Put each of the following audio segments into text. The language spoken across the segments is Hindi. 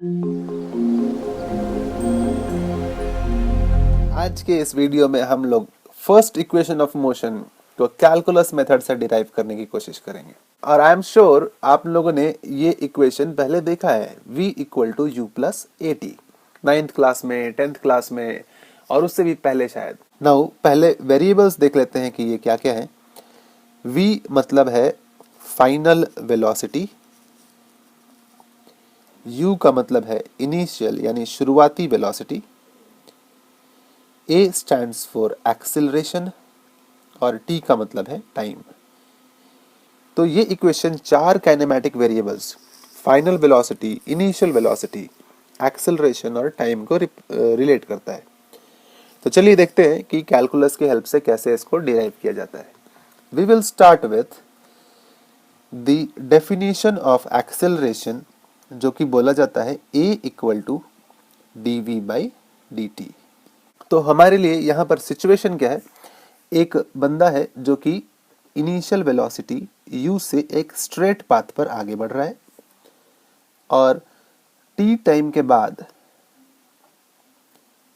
आज के इस वीडियो में हम लोग फर्स्ट इक्वेशन ऑफ मोशन को कैलकुलस मेथड से डिराइव करने की कोशिश करेंगे। और आई एम श्योर आप लोगों ने ये इक्वेशन पहले देखा है, v equal to u plus a t, 9th class में, 10th क्लास में और उससे भी पहले शायद। नाउ पहले वेरिएबल्स देख लेते हैं कि ये क्या क्या है। v मतलब है फाइनल वेलोसिटी, u का मतलब है इनिशियल यानी शुरुआती velocity, A stands for acceleration और T का मतलब है टाइम। तो ये इक्वेशन चार kinematic variables final velocity, initial velocity, acceleration और टाइम को रिलेट करता है। तो चलिए देखते हैं कि कैलकुलस की हेल्प से कैसे इसको डिराइव किया जाता है। We will start with the definition of acceleration, जो कि बोला जाता है A equal to d v by d t. तो हमारे लिए यहाँ पर सिचुएशन क्या है, एक बंदा है जो कि इनिशियल वेलोसिटी u से एक स्ट्रेट पाथ पर आगे बढ़ रहा है और t टाइम के बाद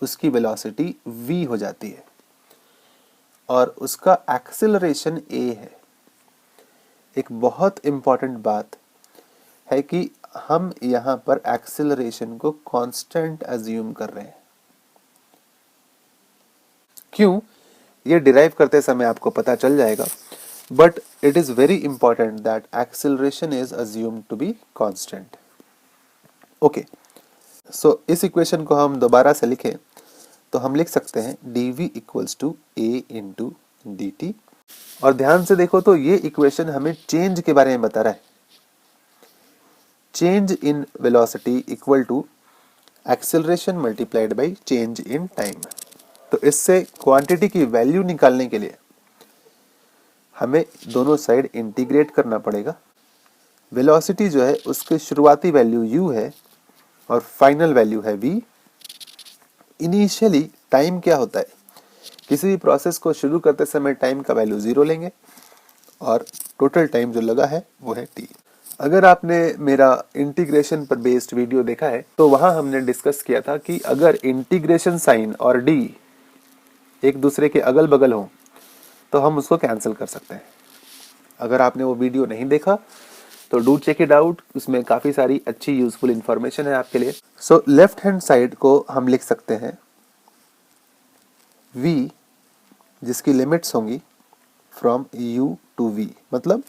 उसकी वेलोसिटी v हो जाती है और उसका एक्सेलरेशन a है। एक बहुत इंपॉर्टेंट बात है कि हम यहाँ पर एक्सेलरेशन को कांस्टेंट अज्यूम कर रहे हैं। क्यों, ये डिराइव करते समय आपको पता चल जाएगा, but it is very important that acceleration is assumed to be constant. Okay, so इस इक्वेशन को हम दोबारा से लिखें तो हम लिख सकते हैं dv equals to a into d t. और ध्यान से देखो तो ये इक्वेशन हमें चेंज के बारे में बता रहा है। Change in velocity equal to acceleration multiplied by change in time. तो इससे क्वांटिटी की वैल्यू निकालने के लिए हमें दोनों साइड इंटीग्रेट करना पड़ेगा। वेलोसिटी जो है उसकी शुरुआती वैल्यू u है और फाइनल वैल्यू है v। इनिशियली टाइम क्या होता है, किसी भी प्रोसेस को शुरू करते समय टाइम का वैल्यू 0 लेंगे और टोटल टाइम जो लगा है वो है t। अगर आपने मेरा इंटीग्रेशन पर बेस्ड वीडियो देखा है तो वहां हमने डिस्कस किया था कि अगर इंटीग्रेशन साइन और d एक दूसरे के अगल बगल हो तो हम उसको कैंसिल कर सकते हैं। अगर आपने वो वीडियो नहीं देखा तो डू चेक इट आउट, उसमें काफी सारी अच्छी यूजफुल इंफॉर्मेशन है आपके लिए। सो लेफ्ट हैंड साइड को हम लिख सकते हैं v, जिसकी लिमिट्स होंगी फ्रॉम u टू v। मतलब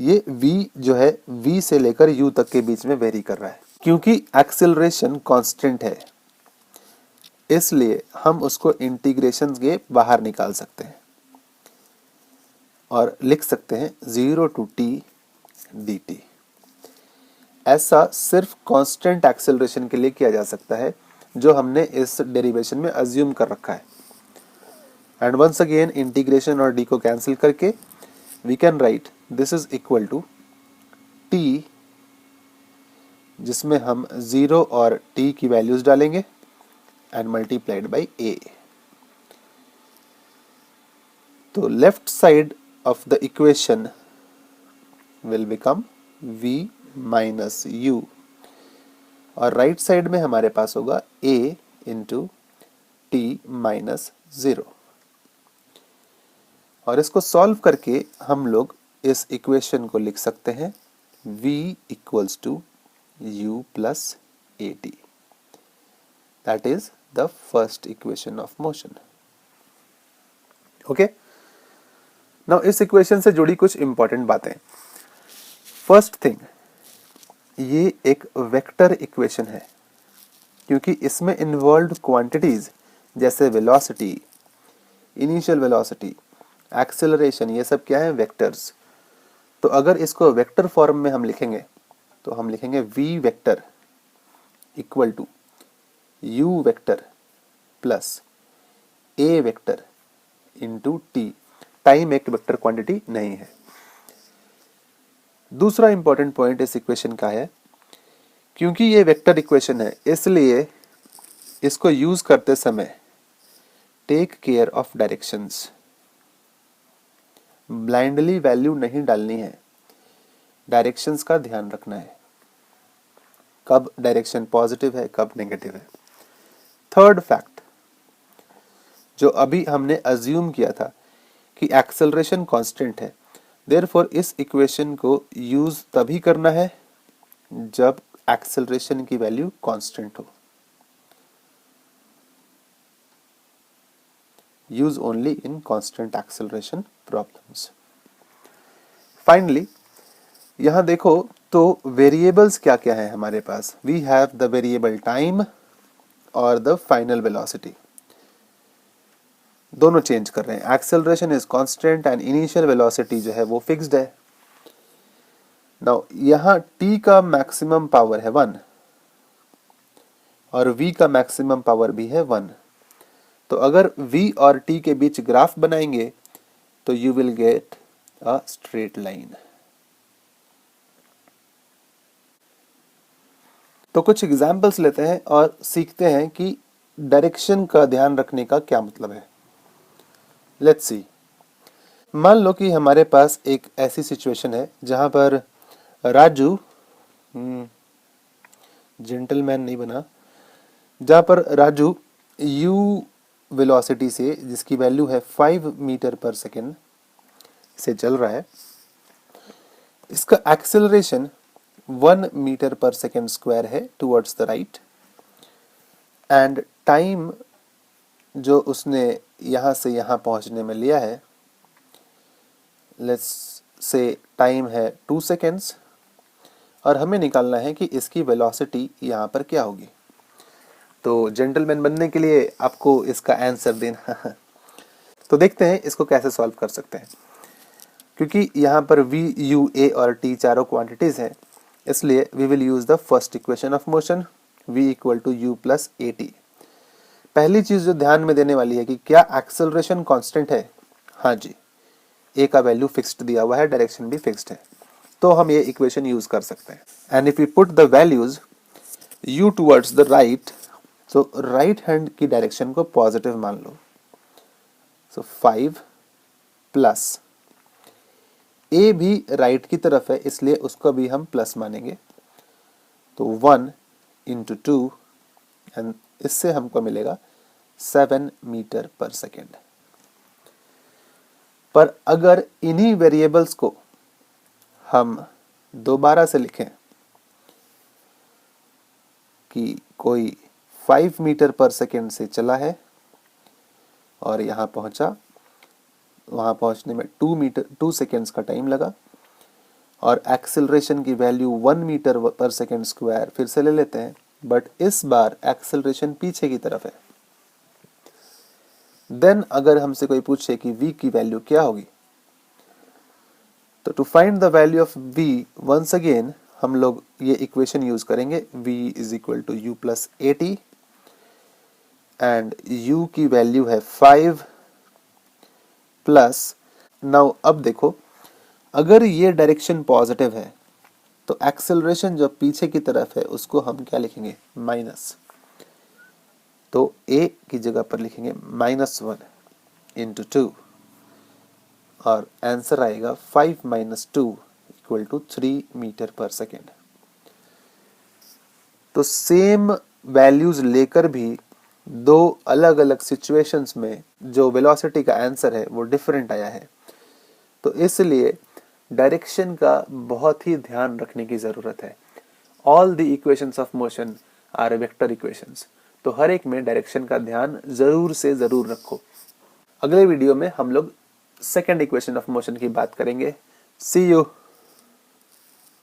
ये v जो है v से लेकर u तक के बीच में वेरी कर रहा है। क्योंकि एक्सेलरेशन कांस्टेंट है इसलिए हम उसको इंटीग्रेशन के बाहर निकाल सकते हैं और लिख सकते हैं 0 टू t dt। ऐसा सिर्फ कांस्टेंट एक्सेलरेशन के लिए किया जा सकता है जो हमने इस डेरिवेशन में अज्यूम कर रखा है। एंड वंस अगेन इंटीग्रेशन और d को कैंसिल करके we can write this is equal to t, जिसमें हम 0 और t की वैल्यूज डालेंगे एंड मल्टीप्लाइड बाई a। तो left side of the equation will become v minus u और राइट साइड में हमारे पास होगा a इंटू t माइनस 0। और इसको सॉल्व करके हम लोग इस इक्वेशन को लिख सकते हैं v equals to u plus a t. That is the first equation of motion. Okay, now इस इक्वेशन से जुड़ी कुछ इंपॉर्टेंट बातें। फर्स्ट थिंग, ये एक वेक्टर इक्वेशन है क्योंकि इसमें इन्वॉल्व्ड क्वांटिटीज जैसे वेलोसिटी, इनिशियल वेलोसिटी, एक्सेलरेशन, ये सब क्या है, वेक्टर्स। तो अगर इसको वेक्टर फॉर्म में हम लिखेंगे तो हम लिखेंगे v vector equal to u vector plus a vector into t। Time एक वेक्टर क्वांटिटी नहीं है। दूसरा इंपॉर्टेंट पॉइंट इस इक्वेशन का है, क्योंकि ये वेक्टर इक्वेशन है इसलिए इसको यूज करते समय take care of directions. Blindly value नहीं डालनी है, डायरेक्शंस का ध्यान रखना है। कब डायरेक्शन पॉजिटिव है, कब नेगेटिव है। थर्ड फैक्ट, जो अभी हमने अज्यूम किया था कि एक्सेलरेशन कांस्टेंट है, देयरफॉर इस इक्वेशन को यूज तभी करना है जब एक्सेलरेशन की वैल्यू कांस्टेंट हो। Use only in constant acceleration problems. Finally यहां देखो तो वेरिएबल्स क्या क्या है हमारे पास। We have the variable time और द फाइनल वेलोसिटी, दोनों चेंज कर रहे हैं। Acceleration is constant and initial velocity जो है वो फिक्स्ड है। नाउ यहां t का मैक्सिमम पावर है 1 और v का मैक्सिमम पावर भी है 1। तो अगर v और t के बीच ग्राफ बनाएंगे तो you will get a straight line. तो कुछ एग्जाम्पल्स लेते हैं और सीखते हैं कि डायरेक्शन का ध्यान रखने का क्या मतलब है। Let's see. मान लो कि हमारे पास एक ऐसी सिचुएशन है जहां पर राजू जेंटलमैन नहीं बना, जहां पर राजू u वेलोसिटी से, जिसकी वैल्यू है 5 मीटर पर सेकेंड, से चल रहा है। इसका एक्सेलरेशन 1 मीटर पर सेकेंड स्क्वायर है towards the right, and time जो उसने यहां से यहां पहुंचने में लिया है, लेट्स से टाइम है 2 सेकेंड्स, और हमें निकालना है कि इसकी वेलोसिटी यहाँ पर क्या होगी। तो जेंटलमैन बनने के लिए आपको इसका आंसर देना है। तो देखते हैं इसको कैसे सॉल्व कर सकते हैं। क्योंकि यहाँ पर v, u, a और t चारों क्वांटिटीज हैं, इसलिए we will use the first equation of motion, v equal to u plus a t. पहली चीज जो ध्यान में देने वाली है कि क्या एक्सेलरेशन कांस्टेंट है। हाँ जी, a का वैल्यू फिक्स्ड दिया हुआ है, डायरेक्शन भी फिक्स्ड है, तो हम ये इक्वेशन यूज कर सकते हैं। And if you put the values u towards the right, तो राइट हैंड की डायरेक्शन को पॉजिटिव मान लो। सो 5 प्लस a भी राइट की तरफ है, इसलिए उसको भी हम प्लस मानेंगे। तो 1 इंटू 2, एंड इससे हमको मिलेगा 7 मीटर पर सेकेंड। पर अगर इन्हीं वेरिएबल्स को हम दोबारा से लिखें कि कोई 5 मीटर पर सेकेंड से चला है और यहाँ पहुंचा, वहां पहुंचने में 2 सेकेंड्स का टाइम लगा, और एक्सेलरेशन की वैल्यू 1 मीटर पर सेकेंड स्क्वायर फिर से ले लेते हैं, बट इस बार एक्सेलरेशन पीछे की तरफ है। देन अगर हमसे कोई पूछे कि v की वैल्यू क्या होगी, तो to find the value of v once again हम लोग ये इक्वेशन यूज करेंगे, v इज equal to u plus a t, and u की वैल्यू है 5 प्लस। नाउ अब देखो, अगर ये डायरेक्शन पॉजिटिव है तो एक्सेलरेशन जो पीछे की तरफ है उसको हम क्या लिखेंगे, माइनस। तो a की जगह पर लिखेंगे -1 इंटू 2, और आंसर आएगा 5 माइनस 2 इक्वल टू 3 मीटर पर सेकेंड। तो सेम वैल्यूज लेकर भी दो अलग अलग सिचुएशंस में जो वेलोसिटी का आंसर है वो डिफरेंट आया है। तो इसलिए डायरेक्शन का बहुत ही ध्यान रखने की जरूरत है। All the equations of motion are vector equations, तो हर एक में डायरेक्शन का ध्यान जरूर से जरूर रखो। अगले वीडियो में हम लोग सेकंड इक्वेशन ऑफ मोशन की बात करेंगे। सी यू।